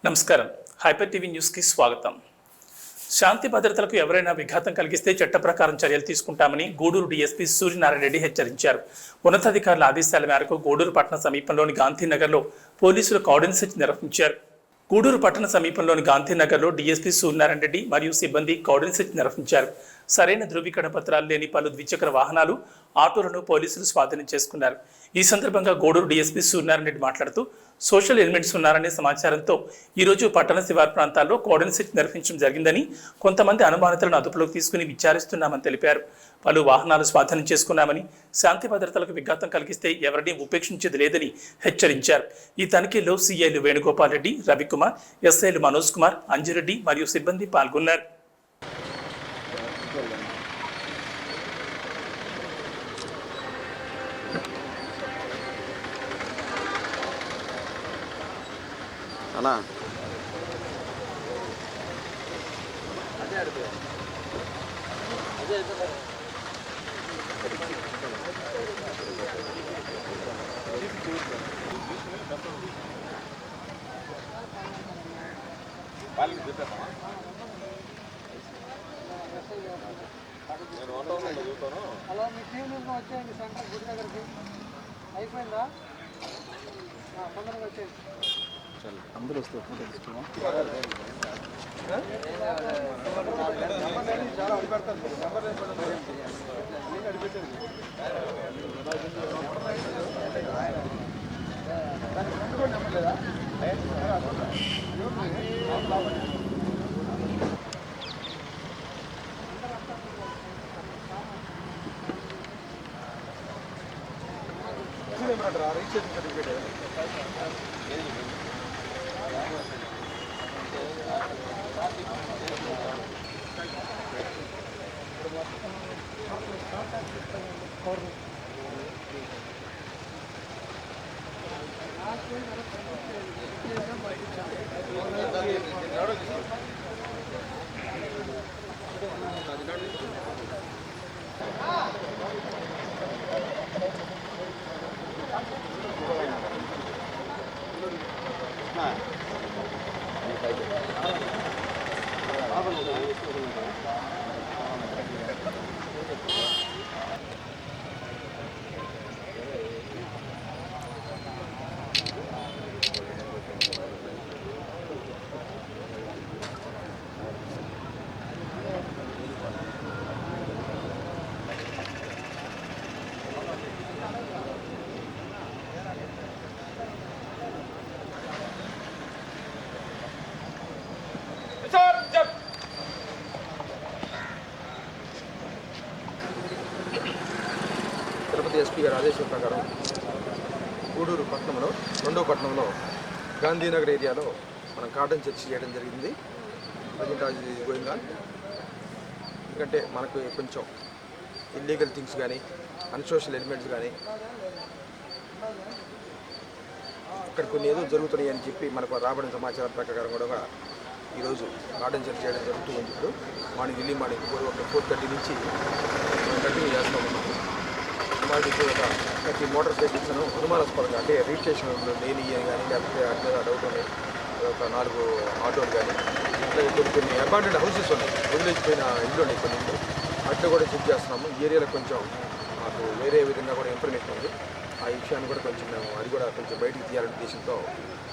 నమస్కారం. Hyper TV న్యూస్కి స్వాగతం. శాంతి భద్రతలకు ఎవరైనా విఘాతం కలిగిస్తే చట్ట ప్రకారం చర్యలు తీసుకుంటామని గూడూరు డీఎస్పీ సూర్యనారాయణ రెడ్డి హెచ్చరించారు. ఉన్నతాధికారుల ఆదేశాల మేరకు గూడూరు పట్టణ సమీపంలోని గాంధీనగర్లో పోలీసులు కార్డన్ సెర్చ్ నిర్వహించారు. గూడూరు పట్టణ సమీపంలోని గాంధీనగర్లో డీఎస్పీ సూర్యనారాయణ రెడ్డి మరియు సిబ్బంది కార్డన్ సెర్చ్ నిర్వహించారు. సరైన ధృవీకరణ పత్రాలు లేని పలు ద్విచక్ర వాహనాలు, ఆటోలను పోలీసులు స్వాధీనం చేసుకున్నారు. ఈ సందర్భంగా గూడూరు డీఎస్పీ సూర్యనారాయణ రెడ్డి మాట్లాడుతూ సోషల్ ఎలిమెంట్స్ ఉన్నారనే సమాచారంతో ఈరోజు పట్టణ శివారు ప్రాంతాల్లో కార్డన్ సెర్చ్ నిర్వహించడం జరిగిందని, కొంతమంది అనుమానితులను అదుపులోకి తీసుకుని విచారిస్తున్నామని తెలిపారు. పలు వాహనాలు స్వాధీనం చేసుకున్నామని, శాంతి భద్రతలకు విఘాతం కలిగిస్తే ఎవరిని ఉపేక్షించేది లేదని హెచ్చరించారు. ఈ తనిఖీలో సీఐలు వేణుగోపాల్ రెడ్డి, రవికుమార్, ఎస్ఐలు మనోజ్ కుమార్, అంజిరెడ్డి మరియు సిబ్బంది పాల్గొన్నారు. అన్నా హలో, మీ టీం నుంచి వచ్చేయండి సెంటర్ గుడి దగ్గరికి. అయిపోయిందా? తొందరగా వచ్చేయండి. అందరూ వస్తే ఫోటో తీసుకున్నాం. తిరుపతి ఎస్పీ గారి ఆదేశం ప్రకారం గూడూరు పట్టణంలో, రెండో పట్టణంలో గాంధీనగర్ ఏరియాలో మనం కార్డన్ సెర్చ్ చేయడం జరిగింది. ప్రజెంట్ అది గోయింగ్ ఆన్. ఎందుకంటే మనకు కొంచెం ఇల్లీగల్ థింగ్స్ కానీ, అన్సోషల్ ఎలిమెంట్స్ కానీ, ఇక్కడ కొన్ని ఏదో జరుగుతున్నాయి అని చెప్పి మనకు రాబడిన సమాచారం ప్రకారం కూడా ఈరోజు కార్డన్ సెర్చ్ చేయడం జరుగుతూ ఉంది. ఇప్పుడు ఎర్లీ మార్నింగ్ 4:30 నుంచి కంటిన్యూ చేస్తూ ఉన్నాము. సుమారు ఒక 30 మోటార్ సైకిల్స్ అనుమానాస్పదంగా, అంటే రిజిస్ట్రేషన్ లేని అని కానీ, లేకపోతే అట్లా డౌట్ ఉన్నాయి, ఒక 4 ఆటోలు కానీ, అట్లాగే కొన్ని అబాండెడ్ హౌసెస్ ఉన్నాయి, వదిలేసిపోయిన ఇల్లు ఉన్నాయి కొన్ని ఇల్లు, అట్లా కూడా చెక్ చేస్తున్నాము. ఈ ఏరియాలో కొంచెం మాకు వేరే విధంగా కూడా ఇన్ఫర్మేషన్ ఉంది. ఆ విషయాన్ని కూడా కొంచెం మేము అది కూడా కొంచెం బయటికి తీయాలనే ఉద్దేశంతో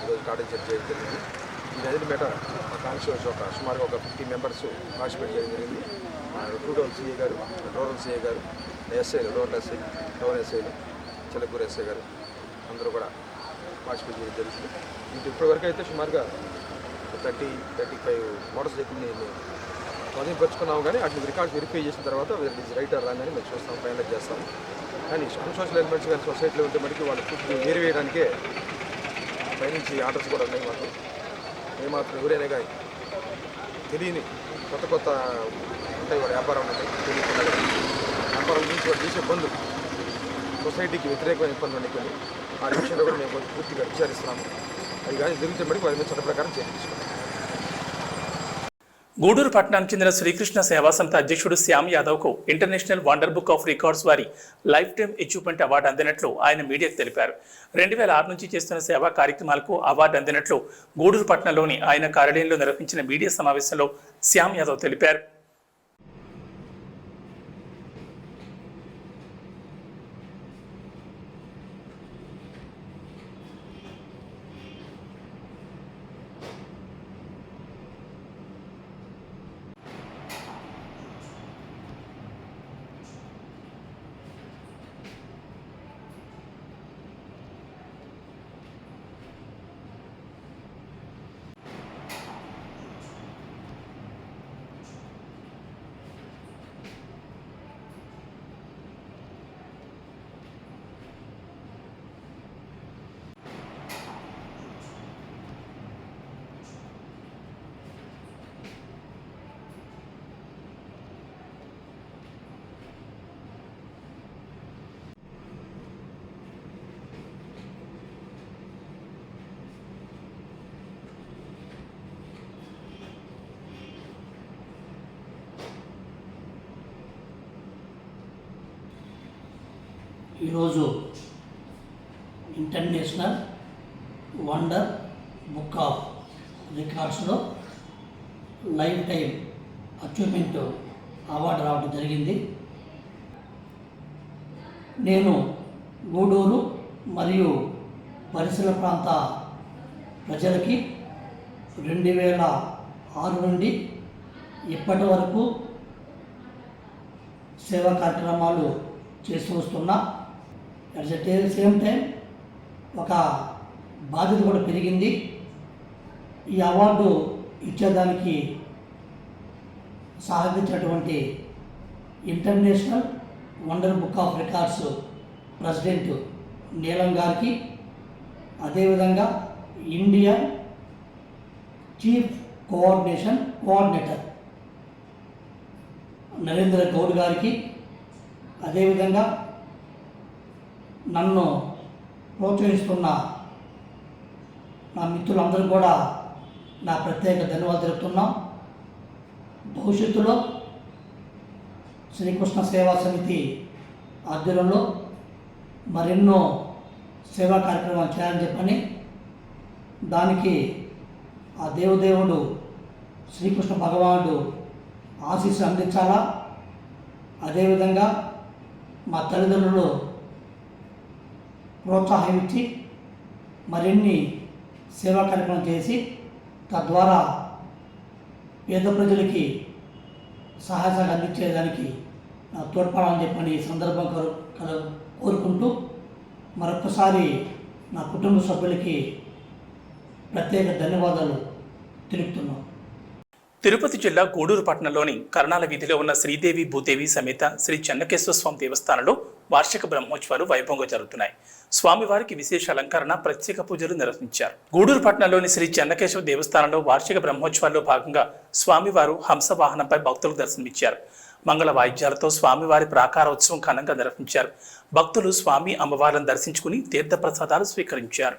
ఈరోజు కార్డన్ సెర్చ్ చేయడం జరిగింది. ఈ నది మీద మా కాన్స్టిట్యూన్స్ సుమారుగా ఒక 50 మెంబర్స్ పార్టిసిపేట్ చేయడం జరిగింది. రూరల్ సిఏ గారు, రూరల్ సిఏ గారు, ఎస్ఐలు, రూరల్ ఎస్ఐ, టౌన్ ఎస్ఐలు, చిలకూరు ఎస్ఐ గారు అందరూ కూడా పార్టిసిపేట్ చేయడం జరుగుతుంది. ఇప్పటివరకు అయితే సుమారుగా 30-35 మోటార్ సైకిల్ని స్వాధీనపరుచుకున్నాము. కానీ వాటిని రికార్డ్స్ వెరిఫై చేసిన తర్వాత రైట్ ఆర్ రాంగ్ అని మేము చూస్తాం, ఫైనలైజ్ చేస్తాము. కానీ అన్సోషల్ ఎలిమెంట్స్ కానీ సొసైటీలో ఉంటే మనకి వాళ్ళు ఫుడ్ ఏరివేయడానికే పైనుంచి ఆర్డర్స్ కూడా ఉన్నాయి మాకు. ఏమాత్రం ఎవరైనా కానీ తెలియని కొత్త ఉంటాయి, వాడు వ్యాపారం ఉంటాయి, తెలియకుండా వ్యాపారం నుంచి వాడు చేసే బంధు సొసైటీకి వ్యతిరేకమైన పనులు అనుకొని ఆ విషయంలో కూడా మేము పూర్తిగా విచారిస్తున్నాము. అది కానీ జరిగితే బట్టి వారి మీద చట్ట ప్రకారం చర్య తీసుకుంటాం. గూడూరు పట్టణానికి చెందిన శ్రీకృష్ణ సేవా సంస్థ అధ్యక్షుడు శ్యామ్ యాదవ్కు international wonder book of records వారి లైఫ్ టైమ్ అచీవ్మెంట్ అవార్డు అందినట్లు ఆయన మీడియాకు తెలిపారు. 2006 నుంచి చేస్తున్న సేవా కార్యక్రమాలకు అవార్డు అందినట్లు గూడూరు పట్టణంలోని ఆయన కార్యాలయంలో నిర్వహించిన మీడియా సమావేశంలో శ్యామ్ యాదవ్ తెలిపారు. ఈరోజు ఇంటర్నేషనల్ వండర్ బుక్ ఆఫ్ రికార్డ్స్లో లైఫ్ టైం అచీవ్మెంట్ అవార్డు రావడం జరిగింది. నేను గూడూరు మరియు పరిసర ప్రాంత ప్రజలకి 2006 నుండి ఇప్పటి వరకు సేవా కార్యక్రమాలు చేస్తూ వస్తున్నా. అట్ ద సేమ్ టైం ఒక బాధ్యత కూడా పెరిగింది. ఈ అవార్డు ఇచ్చేదానికి సహకరించినటువంటి international wonder book of records president నీలం గారికి, అదేవిధంగా Indian chief coordinator Narendra Goud గారికి, అదేవిధంగా నన్ను ప్రోత్సహిస్తున్న నా మిత్రులందరూ కూడా నా ప్రత్యేక ధన్యవాదాలు తెలుపుతున్నాం. భవిష్యత్తులో శ్రీకృష్ణ సేవా సమితి ఆధ్వర్యంలో మరెన్నో సేవా కార్యక్రమాలు చేయాలని చెప్పని, దానికి ఆ దేవుడు శ్రీకృష్ణ భగవానుడు ఆశీస్సులు అందించాలా, అదేవిధంగా మా తల్లిదండ్రులు ప్రోత్సాహం ఇచ్చి మరిన్ని సేవా కార్యక్రమం చేసి తద్వారా పేద ప్రజలకి సహాయ అందించేదానికి నా తోడ్పడాలని చెప్పని ఈ సందర్భం కోరుకుంటూ మరొకసారి నా కుటుంబ సభ్యులకి ప్రత్యేక ధన్యవాదాలు తెలుపుతున్నాను. తిరుపతి జిల్లా గూడూరు పట్టణంలోని కర్ణాల వీధిలో ఉన్న శ్రీదేవి భూదేవి సమేత శ్రీ చెన్నకేశ్వర స్వామి దేవస్థానంలో వార్షిక బ్రహ్మోత్సవాలు వైభవంగా జరుగుతున్నాయి. స్వామివారికి విశేష అలంకరణ, ప్రత్యేక పూజలు నిర్వహించారు. గూడూరు పట్టణంలోని శ్రీ చెన్నకేశ్వర దేవస్థానంలో వార్షిక బ్రహ్మోత్సవాల్లో భాగంగా స్వామివారు హంస వాహనంపై భక్తులకు దర్శనమిచ్చారు. మంగళ వాయిద్యాలతో స్వామివారి ప్రాకారోత్సవం ఘనంగా నిర్వహించారు. భక్తులు స్వామి అమ్మవార్లను దర్శించుకుని తీర్థ ప్రసాదాలు స్వీకరించారు.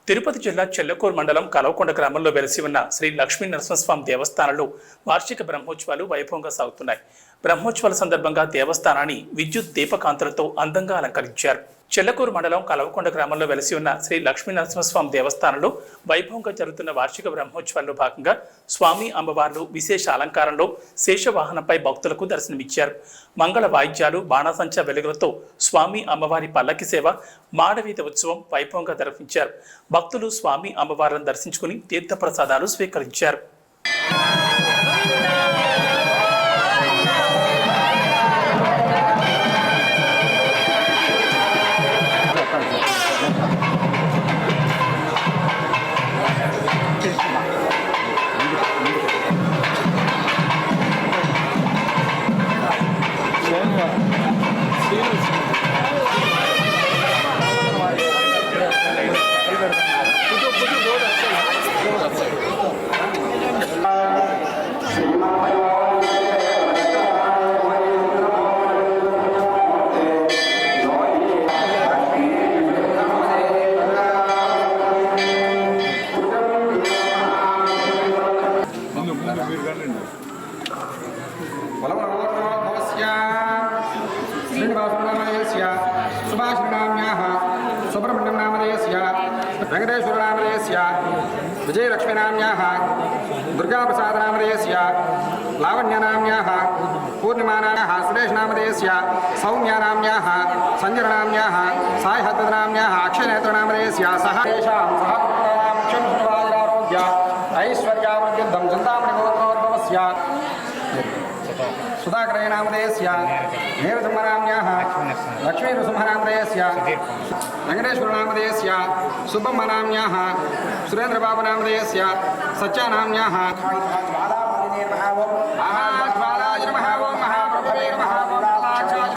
తిరుపతి జిల్లా చెల్లకూరు మండలం కలవకొండ గ్రామంలో వెలిసి ఉన్న శ్రీ లక్ష్మీ నరసింహస్వామి దేవస్థానంలో వార్షిక బ్రహ్మోత్సవాలు వైభవంగా సాగుతున్నాయి. బ్రహ్మోత్సవాల సందర్భంగా దేవస్థానాన్ని విద్యుత్ దీపకాంతులతో అందంగా అలంకరించారు. చెల్లకూరు మండలం కలవకొండ గ్రామంలో వెలిసి ఉన్న శ్రీ లక్ష్మీ నరసింహస్వామి దేవస్థానంలో వైభవంగా జరుగుతున్న వార్షిక బ్రహ్మోత్సవాల్లో భాగంగా స్వామి అమ్మవార్లు విశేష అలంకారంలో శేషవాహనంపై భక్తులకు దర్శనమిచ్చారు. మంగళ వాయిద్యాలు, బాణాసంచా వెలుగులతో స్వామి అమ్మవారి పల్లకి సేవ, మాడవీధ ఉత్సవం వైభవంగా నిర్వహించారు. భక్తులు స్వామి అమ్మవార్లను దర్శించుకుని తీర్థప్రసాదాలు స్వీకరించారు. सुब्रह्मण्यं नामधेयस्य वेंकटेश्वर नामधेयस्य विजयलक्ष्मीनाम्याः दुर्गाप्रसादनामधेयस्य लावण्यनाम्याः पूर्णिमानाम्याः सुरेशनामधेयस्य सौम्यानाम्याः सञ्जरनाम्याः सायहतनाम्याः अक्षयनेत्रनामधेयस्य सह तेषां सह क्षमवाजरारोग्य ऐश्वर्यावृद्धिं चिन्तामणिगोत्रोद्भवस्य सुधाकरय नामधेयस्य नीरसिंहनाम्याः लक्ष्मीनृसिंहनामधेयस्य वेंकटेश्वर नामधेयस्य सुब्रह्मण्याः सुरेन्द्रबाबु नामधेयस्य सच्चानाम्याः ज्वालाय नमः ओं महाप्रभवे नमः ओं लाक्षाय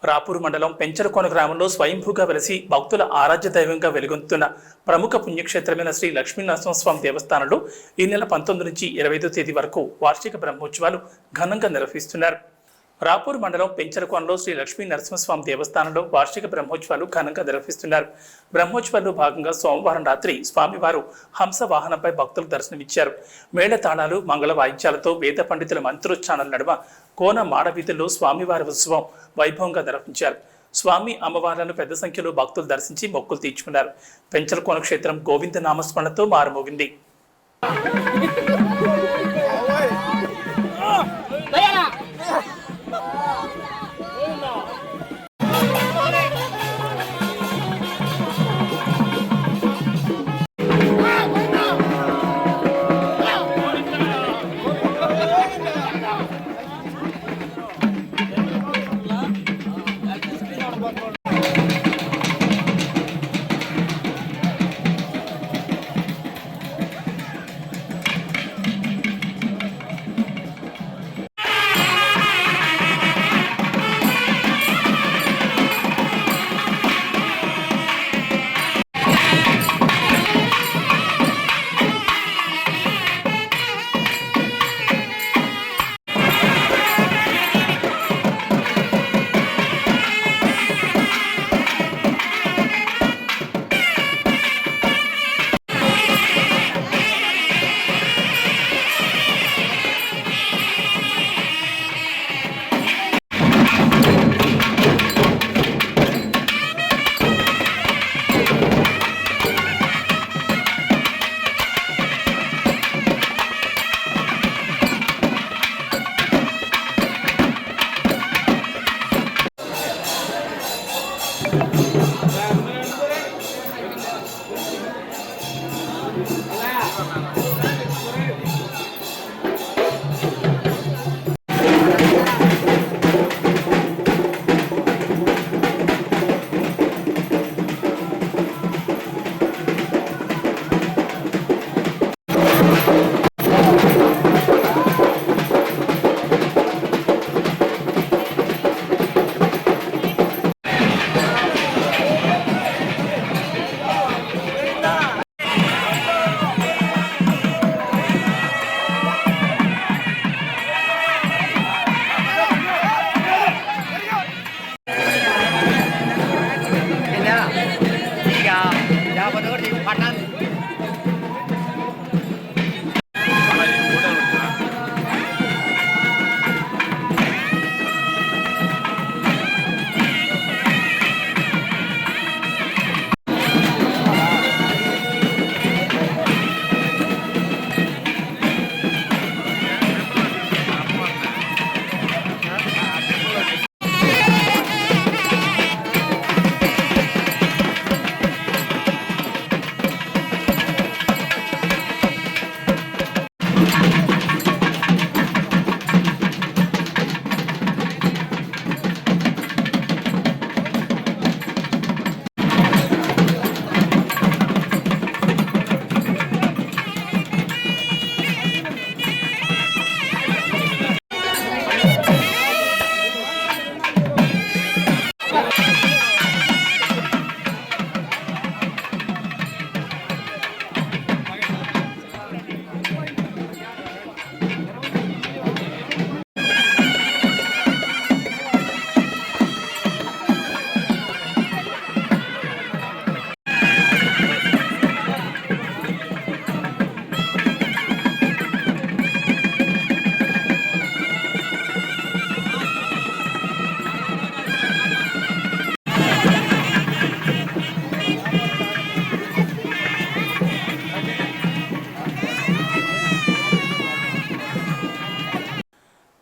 రాపూరు మండలం పెంచరకోన గ్రామంలో స్వయంభూగా వెలిసి భక్తుల ఆరాధ్య దైవంగా వెలుగొందుతున్న ప్రముఖ పుణ్యక్షేత్రమైన శ్రీ లక్ష్మీ నరసింహస్వామి దేవస్థానంలో ఈ నెల 19 నుంచి 25వ తేదీ వరకు వార్షిక బ్రహ్మోత్సవాలు ఘనంగా నిర్వహిస్తున్నారు. రాపూరు మండలం పెంచరకోనలో శ్రీ లక్ష్మీ నరసింహస్వామి దేవస్థానంలో వార్షిక బ్రహ్మోత్సవాలు ఘనంగా నిర్వహిస్తున్నారు. బ్రహ్మోత్సవాల్లో భాగంగా సోమవారం రాత్రి స్వామివారు హంస వాహనంపై భక్తులకు దర్శనమిచ్చారు. మేళతాళాలు, మంగళ వాయిద్యాలతో వేద పండితుల మంత్రోచ్చారణల నడుమ కోన మాడవీధుల్లో స్వామివారి ఉత్సవం వైభవంగా నిర్వహించారు. స్వామి అమ్మవార్లను పెద్ద సంఖ్యలో భక్తులు దర్శించి మొక్కులు తీర్చుకున్నారు. పెంచరకోన క్షేత్రం గోవింద నామస్మరణతో మారుమోగింది.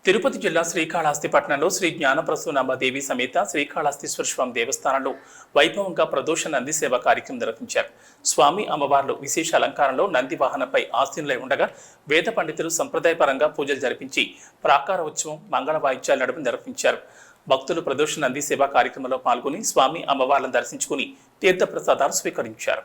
తిరుపతి జిల్లా శ్రీకాళహస్తి పట్టణంలో శ్రీ జ్ఞానప్రసూనాంబదేవి సమేత శ్రీకాళహస్తీశ్వర స్వామి దేవస్థానంలో వైభవంగా ప్రదోష నంది సేవ కార్యక్రమం నిర్వహించారు. స్వామి అమ్మవార్లు విశేష అలంకారంలో నంది వాహనంపై ఆసీనులై ఉండగా వేద పండితులు సంప్రదాయపరంగా పూజలు జరిపించి ప్రాకార ఉత్సవం మంగళ వాయిద్యాల నడుమ నిర్వహించారు. భక్తులు ప్రదోష నంది సేవ కార్యక్రమంలో పాల్గొని స్వామి అమ్మవార్లను దర్శించుకుని తీర్థప్రసాదాలు స్వీకరించారు.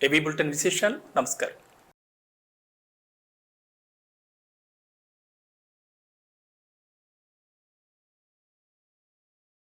ఏబీ బులెటిన్ విశేషాలు. నమస్కారం.